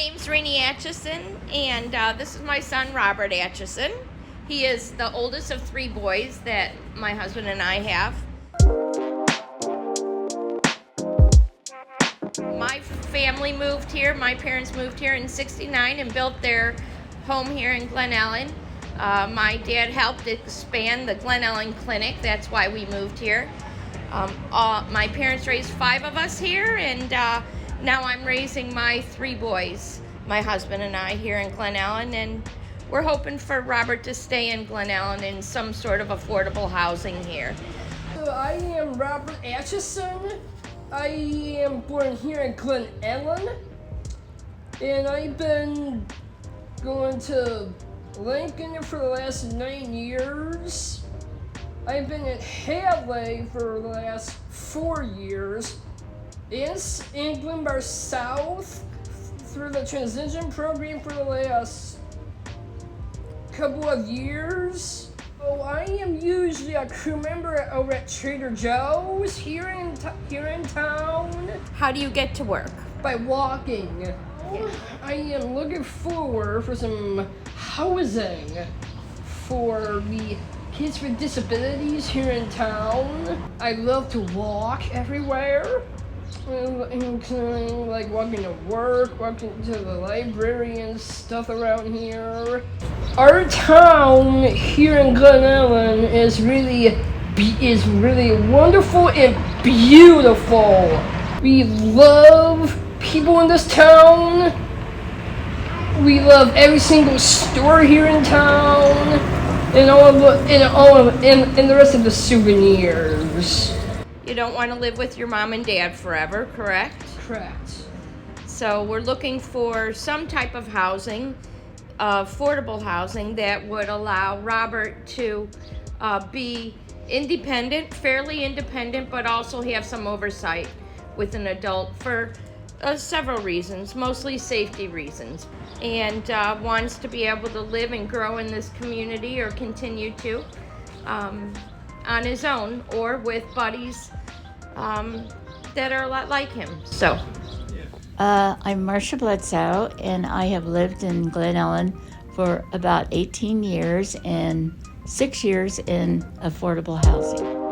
name's Rainey Atchison, and this is my son, Robert Atchison. He is the oldest of three boys that my husband and I have. My family moved here, my parents moved here in '69 and built their home here in Glen Ellyn. My dad helped expand the Glen Ellyn Clinic, that's why we moved here. My parents raised 5 of us here, and now I'm raising my 3 boys, my husband and I, here in Glen Ellyn, and we're hoping for Robert to stay in Glen Ellyn in some sort of affordable housing here. I am Robert Atchison. I am born here in Glen Ellyn, and I've been going to Lincoln for the last 9 years. I've been at Hadley for the last 4 years. In Glenbar South through the transition program for the last couple of years. Oh, I am usually a crew member over at Trader Joe's here in town. How do you get to work? By walking. I am looking forward for some housing for the kids with disabilities here in town. I love to walk everywhere. Like walking to work, walking to the library and stuff around here. Our town here in Glen Ellyn is really wonderful and beautiful. We love people in this town. We love every single store here in town, and the rest of the souvenirs. You don't want to live with your mom and dad forever, correct? Correct. So we're looking for some type of housing, affordable housing, that would allow Robert to be independent, fairly independent, but also have some oversight with an adult for several reasons, mostly safety reasons, and wants to be able to live and grow in this community, or continue to, on his own or with buddies that are a lot like him. So, I'm Marcia Bledsoe, and I have lived in Glen Ellyn for about 18 years and 6 years in affordable housing.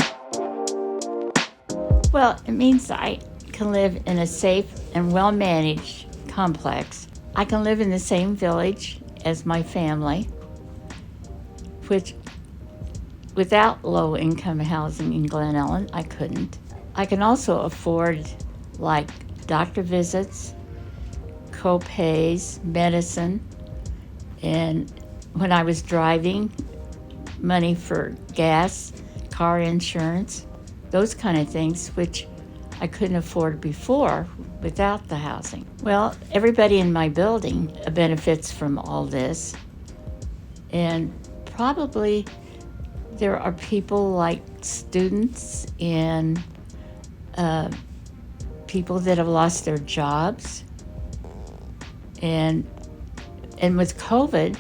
Well, it means I can live in a safe and well-managed complex. I can live in the same village as my family, which without low-income housing in Glen Ellyn, I couldn't. I can also afford, like, doctor visits, co-pays, medicine, and when I was driving, money for gas, car insurance, those kind of things, which I couldn't afford before without the housing. Well, everybody in my building benefits from all this, and probably there are people like students and people that have lost their jobs, and with COVID,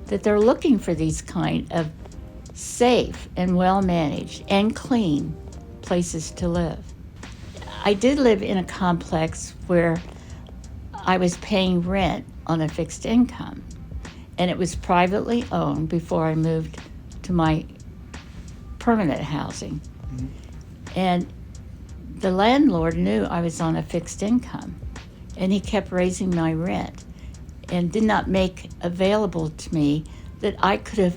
that they're looking for these kind of safe and well-managed and clean places to live. I did live in a complex where I was paying rent on a fixed income, and it was privately owned before I moved to my permanent housing. Mm-hmm. And the landlord knew I was on a fixed income, and he kept raising my rent and did not make available to me that I could have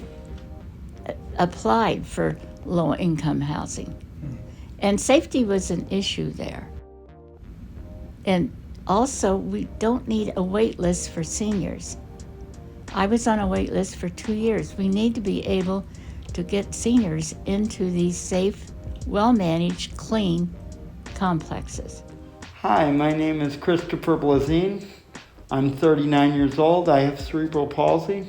applied for low-income housing. Mm-hmm. And safety was an issue there. And also, we don't need a wait list for seniors. I was on a wait list for 2 years. We need to be able to get seniors into these safe, well-managed, clean complexes. Hi, my name is Christopher Blazine. I'm 39 years old. I have cerebral palsy.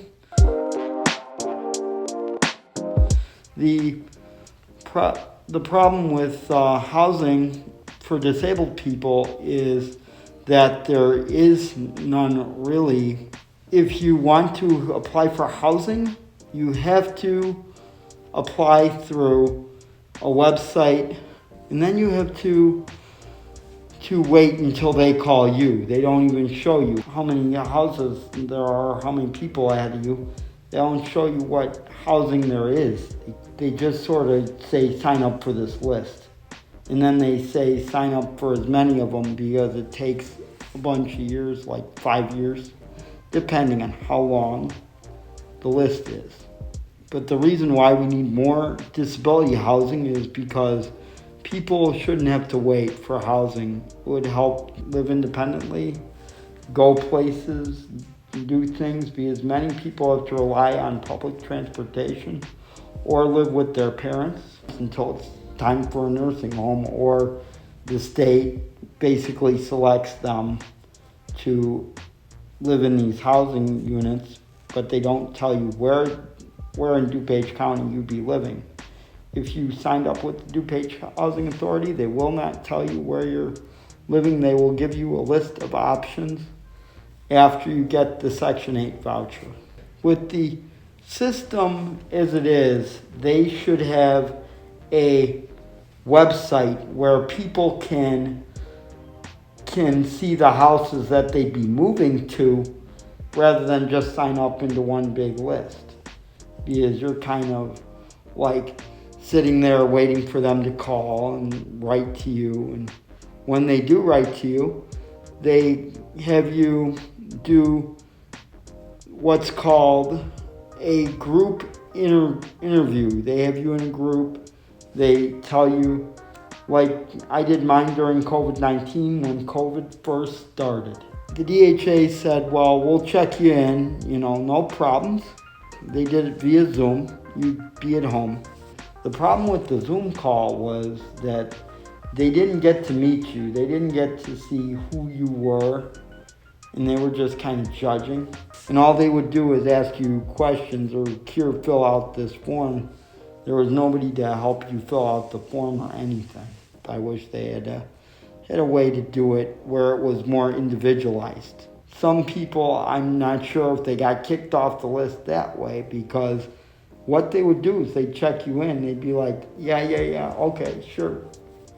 The problem with housing for disabled people is that there is none really. If you want to apply for housing, you have to apply through a website, and then you have to to wait until they call you. They don't even show you how many houses there are, how many people ahead of you. They don't show you what housing there is. They just sort of say sign up for this list. And then they say sign up for as many of them because it takes a bunch of years, like 5 years, depending on how long the list is. But the reason why we need more disability housing is because people shouldn't have to wait for housing. It would help live independently, go places, do things, because many people have to rely on public transportation or live with their parents until it's time for a nursing home, or the state basically selects them to live in these housing units, but they don't tell you where in DuPage County you'd be living. If you signed up with the DuPage Housing Authority, they will not tell you where you're living. They will give you a list of options after you get the Section 8 voucher. With the system as it is, they should have a website where people can see the houses that they'd be moving to rather than just sign up into one big list. Because you're kind of like sitting there waiting for them to call and write to you. And when they do write to you, they have you do what's called a group interview. They have you in a group. They tell you, like I did mine during COVID-19 when COVID first started. The DHA said, well, we'll check you in, no problems. They did it via Zoom. You'd be at home. The problem with the Zoom call was that they didn't get to meet you. They didn't get to see who you were, and they were just kind of judging. And all they would do is ask you questions or fill out this form. There was nobody to help you fill out the form or anything. I wish they had a way to do it where it was more individualized. Some people, I'm not sure if they got kicked off the list that way, because what they would do is they'd check you in. They'd be like, yeah, okay, sure.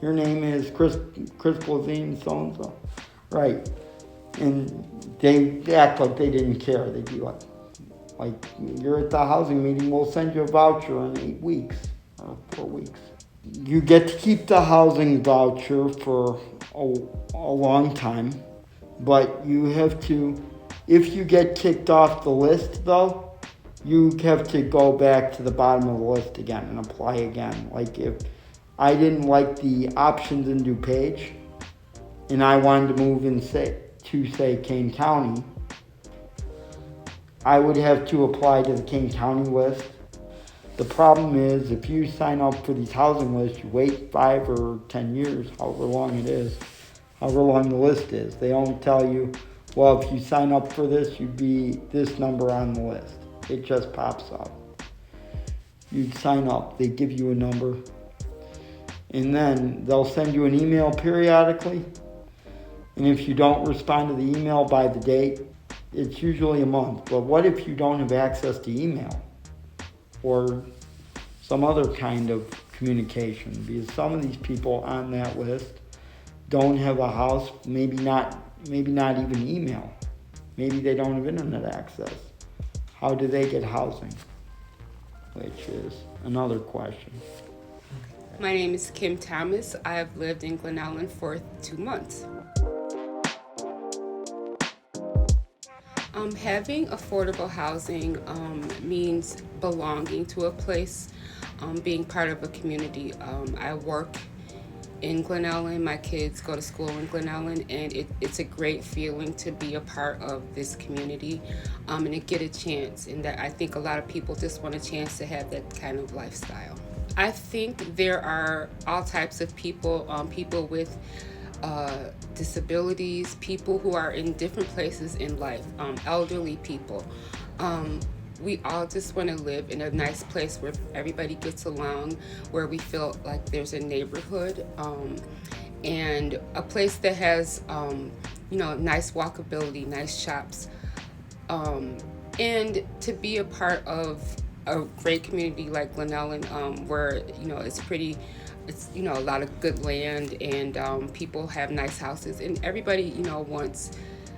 Your name is Chris Blazine, so-and-so. Right. And they act like they didn't care. They'd be like, you're at the housing meeting, we'll send you a voucher in 8 weeks or 4 weeks. You get to keep the housing voucher for a long time, but you have to, if you get kicked off the list though, you have to go back to the bottom of the list again and apply again. Like if I didn't like the options in DuPage and I wanted to move in say Kane County, I would have to apply to the Kane County list. The problem is if you sign up for these housing lists, you wait 5 or 10 years, however long it is, however long the list is. They don't tell you, well, if you sign up for this, you'd be this number on the list. It just pops up. You'd sign up, they give you a number, and then they'll send you an email periodically. And if you don't respond to the email by the date, it's usually a month. But what if you don't have access to email or some other kind of communication? Because some of these people on that list don't have a house, maybe not even email. Maybe they don't have internet access. How do they get housing? Which is another question. My name is Kim Thomas. I have lived in Glen Ellyn for 2 months. Having affordable housing means belonging to a place, being part of a community. I work in Glen Ellyn. My kids go to school in Glen Ellyn, and it's a great feeling to be a part of this community and to get a chance. And that I think a lot of people just want a chance to have that kind of lifestyle. I think there are all types of people, people with disabilities, people who are in different places in life, elderly people. We all just want to live in a nice place where everybody gets along, where we feel like there's a neighborhood, and a place that has, nice walkability, nice shops, and to be a part of a great community like Glen Ellyn, where it's it's a lot of good land, and people have nice houses, and everybody wants.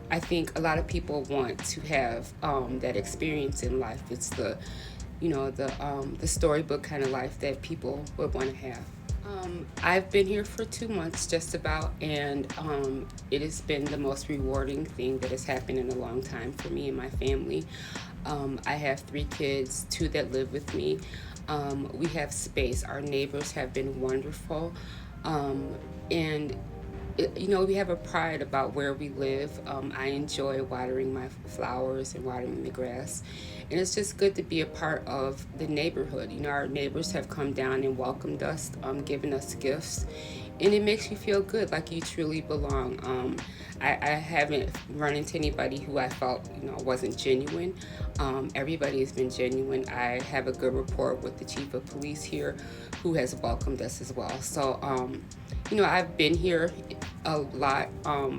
I think a lot of people want to have that experience in life. It's the storybook kind of life that people would want to have. I've been here for 2 months just about, and it has been the most rewarding thing that has happened in a long time for me and my family. I have 3 kids, 2 that live with me. We have space. Our neighbors have been wonderful. And we have a pride about where we live. I enjoy watering my flowers and watering the grass. And it's just good to be a part of the neighborhood. Our neighbors have come down and welcomed us, given us gifts. And it makes you feel good, like you truly belong. I haven't run into anybody who I felt, wasn't genuine. Everybody has been genuine. I have a good rapport with the chief of police here, who has welcomed us as well. So, I've been here a lot,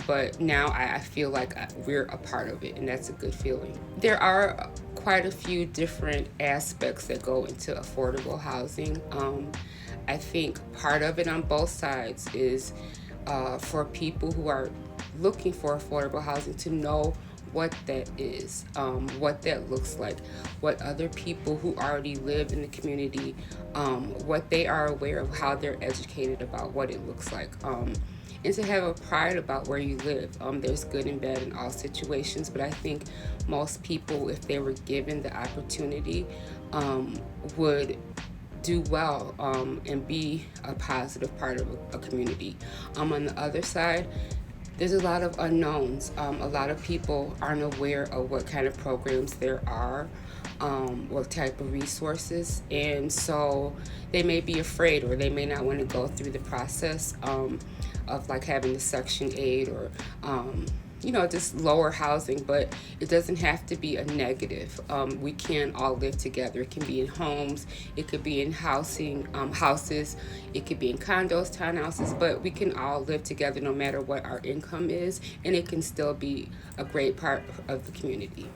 but now I feel like we're a part of it, and that's a good feeling. There are quite a few different aspects that go into affordable housing. I think part of it on both sides is for people who are looking for affordable housing to know what that is, what that looks like, what other people who already live in the community, what they are aware of, how they're educated about what it looks like. And to have a pride about where you live. There's good and bad in all situations, but I think most people, if they were given the opportunity, would do well and be a positive part of a community. On the other side, there's a lot of unknowns. A lot of people aren't aware of what kind of programs there are, what type of resources, and so they may be afraid, or they may not want to go through the process of like having the Section 8 or just lower housing, but it doesn't have to be a negative. We can all live together. It can be in homes, it could be in houses, it could be in condos, townhouses, but we can all live together no matter what our income is, and it can still be a great part of the community.